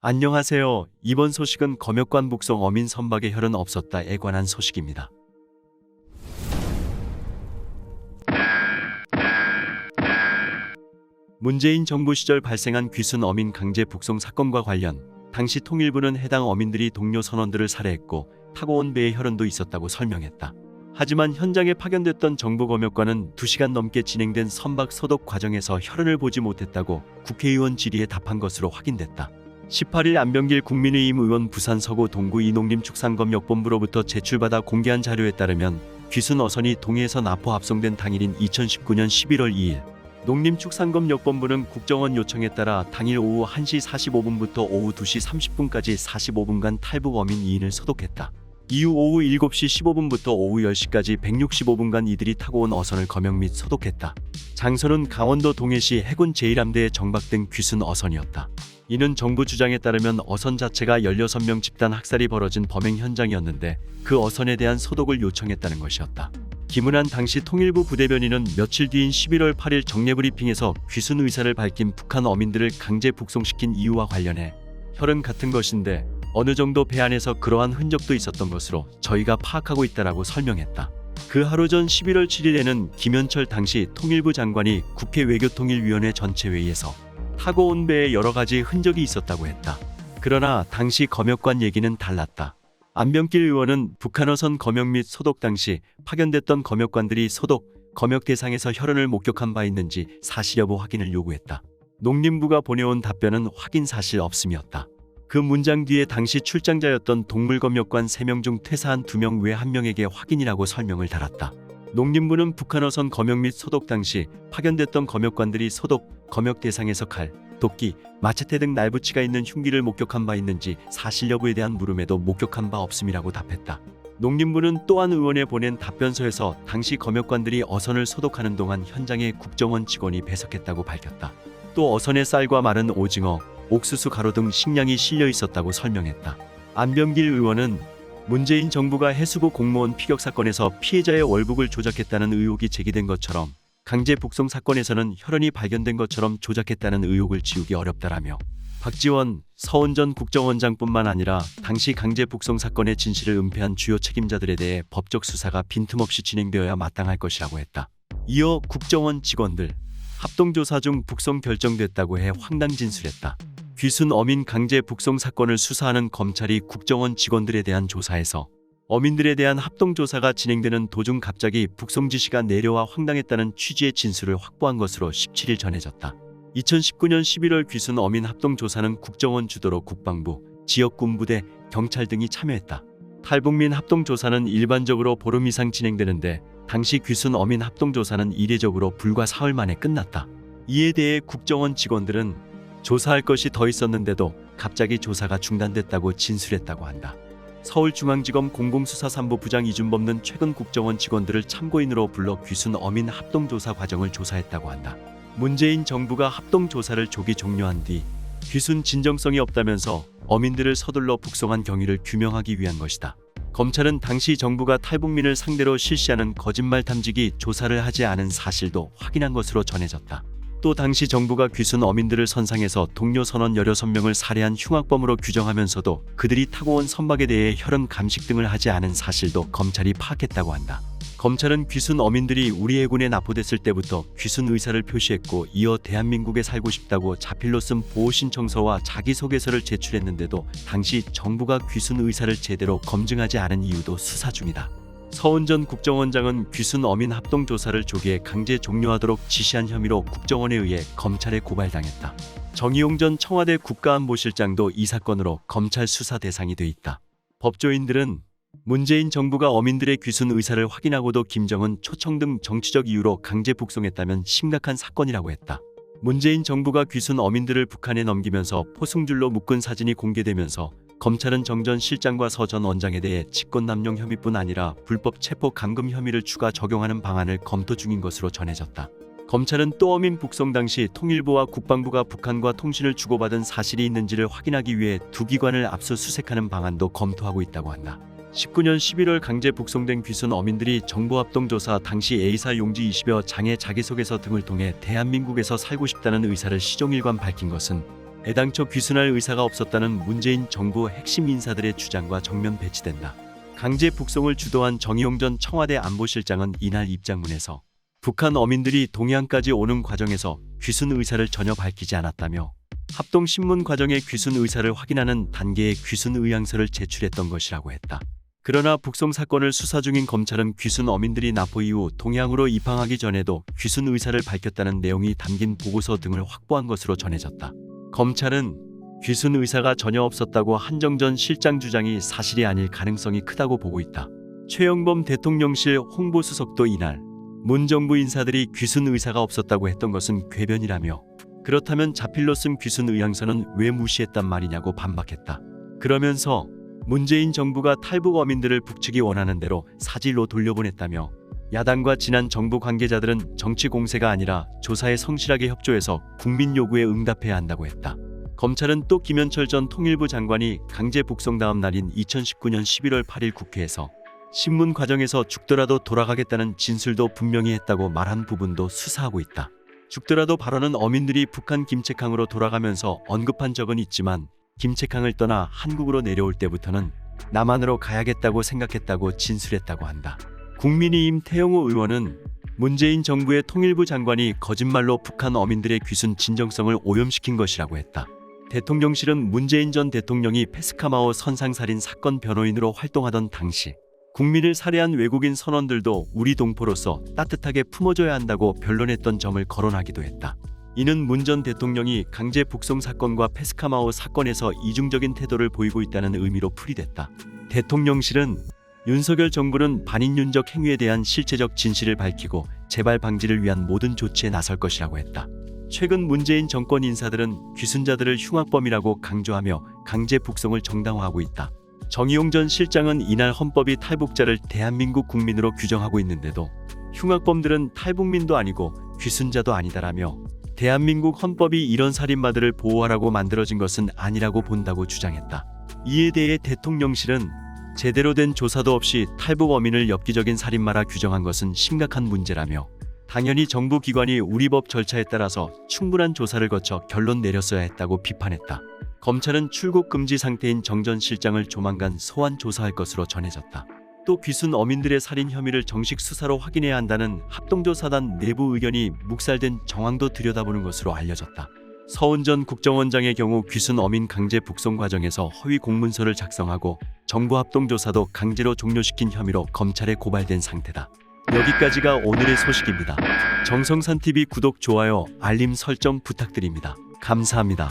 안녕하세요. 이번 소식은 검역관 북송 어민 선박의 혈흔 없었다에 관한 소식입니다. 문재인 정부 시절 발생한 귀순 어민 강제 북송 사건과 관련 당시 통일부는 해당 어민들이 동료 선원들을 살해했고 타고 온 배에 혈흔도 있었다고 설명했다. 하지만 현장에 파견됐던 정부 검역관은 2시간 넘게 진행된 선박 소독 과정에서 혈흔을 보지 못했다고 국회의원 질의에 답한 것으로 확인됐다. 18일 안병길 국민의힘 의원 부산 서구 동구 이농림축산검역본부로부터 제출받아 공개한 자료에 따르면 귀순 어선이 동해에서 납포 합송된 당일인 2019년 11월 2일 농림축산검역본부는 국정원 요청에 따라 당일 오후 1시 45분부터 오후 2시 30분까지 45분간 탈북 어민 2인을 소독했다. 이후 오후 7시 15분부터 오후 10시까지 165분간 이들이 타고 온 어선을 검역 및 소독했다. 장소는 강원도 동해시 해군 제1함대에 정박된 귀순 어선이었다. 이는 정부 주장에 따르면 어선 자체가 16명 집단 학살이 벌어진 범행 현장이었는데 그 어선에 대한 소독을 요청했다는 것이었다. 김은환 당시 통일부 부대변인은 며칠 뒤인 11월 8일 정례브리핑에서 귀순 의사를 밝힌 북한 어민들을 강제 북송시킨 이유와 관련해 혈흔 같은 것인데 어느 정도 배 안에서 그러한 흔적도 있었던 것으로 저희가 파악하고 있다라고 설명했다. 그 하루 전 11월 7일에는 김현철 당시 통일부 장관이 국회 외교통일위원회 전체회의에서 타고 온 배에 여러 가지 흔적이 있었다고 했다. 그러나 당시 검역관 얘기는 달랐다. 안병길 의원은 북한 어선 검역 및 소독 당시 파견됐던 검역관들이 소독, 검역 대상에서 혈흔을 목격한 바 있는지 사실 여부 확인을 요구했다. 농림부가 보내온 답변은 확인 사실 없음이었다. 그 문장 뒤에 당시 출장자였던 동물검역관 3명 중 퇴사한 2명 외 1명에게 확인이라고 설명을 달았다. 농림부는 북한 어선 검역 및 소독 당시 파견됐던 검역관들이 소독, 검역 대상에서 칼, 도끼, 마체테 등 날붙이가 있는 흉기를 목격한 바 있는지 사실 여부에 대한 물음에도 목격한 바 없음이라고 답했다. 농림부는 또한 의원에 보낸 답변서에서 당시 검역관들이 어선을 소독하는 동안 현장에 국정원 직원이 배석했다고 밝혔다. 또 어선에 쌀과 마른 오징어, 옥수수 가루 등 식량이 실려 있었다고 설명했다. 안병길 의원은 문재인 정부가 해수부 공무원 피격 사건에서 피해자의 월북을 조작했다는 의혹이 제기된 것처럼 강제 북송 사건에서는 혈흔이 발견된 것처럼 조작했다는 의혹을 지우기 어렵다라며 박지원, 서훈 전 국정원장뿐만 아니라 당시 강제 북송 사건의 진실을 은폐한 주요 책임자들에 대해 법적 수사가 빈틈없이 진행되어야 마땅할 것이라고 했다. 이어 국정원 직원들 합동조사 중 북송 결정됐다고 해 황당 진술했다. 귀순 어민 강제 북송 사건을 수사하는 검찰이 국정원 직원들에 대한 조사에서 어민들에 대한 합동조사가 진행되는 도중 갑자기 북송 지시가 내려와 황당했다는 취지의 진술을 확보한 것으로 17일 전해졌다. 2019년 11월 귀순 어민 합동조사는 국정원 주도로 국방부, 지역군부대, 경찰 등이 참여했다. 탈북민 합동조사는 일반적으로 보름 이상 진행되는데 당시 귀순 어민 합동조사는 이례적으로 불과 사흘 만에 끝났다. 이에 대해 국정원 직원들은 조사할 것이 더 있었는데도 갑자기 조사가 중단됐다고 진술했다고 한다. 서울중앙지검 공공수사삼부 부장 이준범은 최근 국정원 직원들을 참고인으로 불러 귀순 어민 합동조사 과정을 조사했다고 한다. 문재인 정부가 합동조사를 조기 종료한 뒤 귀순 진정성이 없다면서 어민들을 서둘러 북송한 경위를 규명하기 위한 것이다. 검찰은 당시 정부가 탈북민을 상대로 실시하는 거짓말 탐지기 조사를 하지 않은 사실도 확인한 것으로 전해졌다. 또 당시 정부가 귀순 어민들을 선상에서 동료 선원 16명을 살해한 흉악범으로 규정하면서도 그들이 타고 온 선박에 대해 혈흔 감식 등을 하지 않은 사실도 검찰이 파악했다고 한다. 검찰은 귀순 어민들이 우리 해군에 납포됐을 때부터 귀순 의사를 표시했고 이어 대한민국에 살고 싶다고 자필로 쓴 보호신청서와 자기소개서를 제출했는데도 당시 정부가 귀순 의사를 제대로 검증하지 않은 이유도 수사 중이다. 서훈 전 국정원장은 귀순 어민 합동조사를 조기에 강제 종료하도록 지시한 혐의로 국정원에 의해 검찰에 고발당했다. 정의용 전 청와대 국가안보실장도 이 사건으로 검찰 수사 대상이 돼 있다. 법조인들은 문재인 정부가 어민들의 귀순 의사를 확인하고도 김정은 초청 등 정치적 이유로 강제 북송했다면 심각한 사건이라고 했다. 문재인 정부가 귀순 어민들을 북한에 넘기면서 포승줄로 묶은 사진이 공개되면서 검찰은 정 전 실장과 서 전 원장에 대해 직권남용 혐의뿐 아니라 불법 체포 감금 혐의를 추가 적용하는 방안을 검토 중인 것으로 전해졌다. 검찰은 또 어민 북송 당시 통일부와 국방부가 북한과 통신을 주고받은 사실이 있는지를 확인하기 위해 두 기관을 압수수색하는 방안도 검토하고 있다고 한다. 19년 11월 강제 북송된 귀순 어민들이 정보합동조사 당시 A사 용지 20여 장의 자기소개서 등을 통해 대한민국에서 살고 싶다는 의사를 시종일관 밝힌 것은 애당초 귀순할 의사가 없었다는 문재인 정부 핵심 인사들의 주장과 정면 배치된다. 강제 북송을 주도한 정의용 전 청와대 안보실장은 이날 입장문에서 북한 어민들이 동해안까지 오는 과정에서 귀순 의사를 전혀 밝히지 않았다며 합동신문 과정에 귀순 의사를 확인하는 단계의 귀순 의향서를 제출했던 것이라고 했다. 그러나 북송 사건을 수사 중인 검찰은 귀순 어민들이 납포 이후 동해안으로 입항하기 전에도 귀순 의사를 밝혔다는 내용이 담긴 보고서 등을 확보한 것으로 전해졌다. 검찰은 귀순 의사가 전혀 없었다고 한정전 실장 주장이 사실이 아닐 가능성이 크다고 보고 있다. 최영범 대통령실 홍보수석도 이날 문 정부 인사들이 귀순 의사가 없었다고 했던 것은 궤변이라며 그렇다면 자필로 쓴 귀순 의향서는 왜 무시했단 말이냐고 반박했다. 그러면서 문재인 정부가 탈북 어민들을 북측이 원하는 대로 사질로 돌려보냈다며 야당과 친한 정부 관계자들은 정치 공세가 아니라 조사에 성실하게 협조해서 국민 요구에 응답해야 한다고 했다. 검찰은 또 김현철 전 통일부 장관이 강제 북송 다음 날인 2019년 11월 8일 국회에서 신문 과정에서 죽더라도 돌아가겠다는 진술도 분명히 했다고 말한 부분도 수사하고 있다. 죽더라도 발언은 어민들이 북한 김책항으로 돌아가면서 언급한 적은 있지만 김책항을 떠나 한국으로 내려올 때부터는 남한으로 가야겠다고 생각했다고 진술했다고 한다. 국민의힘 태영호 의원은 문재인 정부의 통일부 장관이 거짓말로 북한 어민들의 귀순 진정성을 오염시킨 것이라고 했다. 대통령실은 문재인 전 대통령이 페스카마오 선상살인 사건 변호인으로 활동하던 당시 국민을 살해한 외국인 선원들도 우리 동포로서 따뜻하게 품어줘야 한다고 변론했던 점을 거론하기도 했다. 이는 문 전 대통령이 강제 북송 사건과 페스카마오 사건에서 이중적인 태도를 보이고 있다는 의미로 풀이됐다. 대통령실은 윤석열 정부는 반인륜적 행위에 대한 실체적 진실을 밝히고 재발 방지를 위한 모든 조치에 나설 것이라고 했다. 최근 문재인 정권 인사들은 귀순자들을 흉악범이라고 강조하며 강제 북송을 정당화하고 있다. 정의용 전 실장은 이날 헌법이 탈북자를 대한민국 국민으로 규정하고 있는데도 흉악범들은 탈북민도 아니고 귀순자도 아니다라며 대한민국 헌법이 이런 살인마들을 보호하라고 만들어진 것은 아니라고 본다고 주장했다. 이에 대해 대통령실은 제대로 된 조사도 없이 탈북 어민을 엽기적인 살인마라 규정한 것은 심각한 문제라며 당연히 정부 기관이 우리 법 절차에 따라서 충분한 조사를 거쳐 결론 내렸어야 했다고 비판했다. 검찰은 출국 금지 상태인 정 전 실장을 조만간 소환 조사할 것으로 전해졌다. 또 귀순 어민들의 살인 혐의를 정식 수사로 확인해야 한다는 합동조사단 내부 의견이 묵살된 정황도 들여다보는 것으로 알려졌다. 서훈 전 국정원장의 경우 귀순 어민 강제 북송 과정에서 허위 공문서를 작성하고 정부 합동조사도 강제로 종료시킨 혐의로 검찰에 고발된 상태다. 여기까지가 오늘의 소식입니다. 정성산TV 구독, 좋아요, 알림 설정 부탁드립니다. 감사합니다.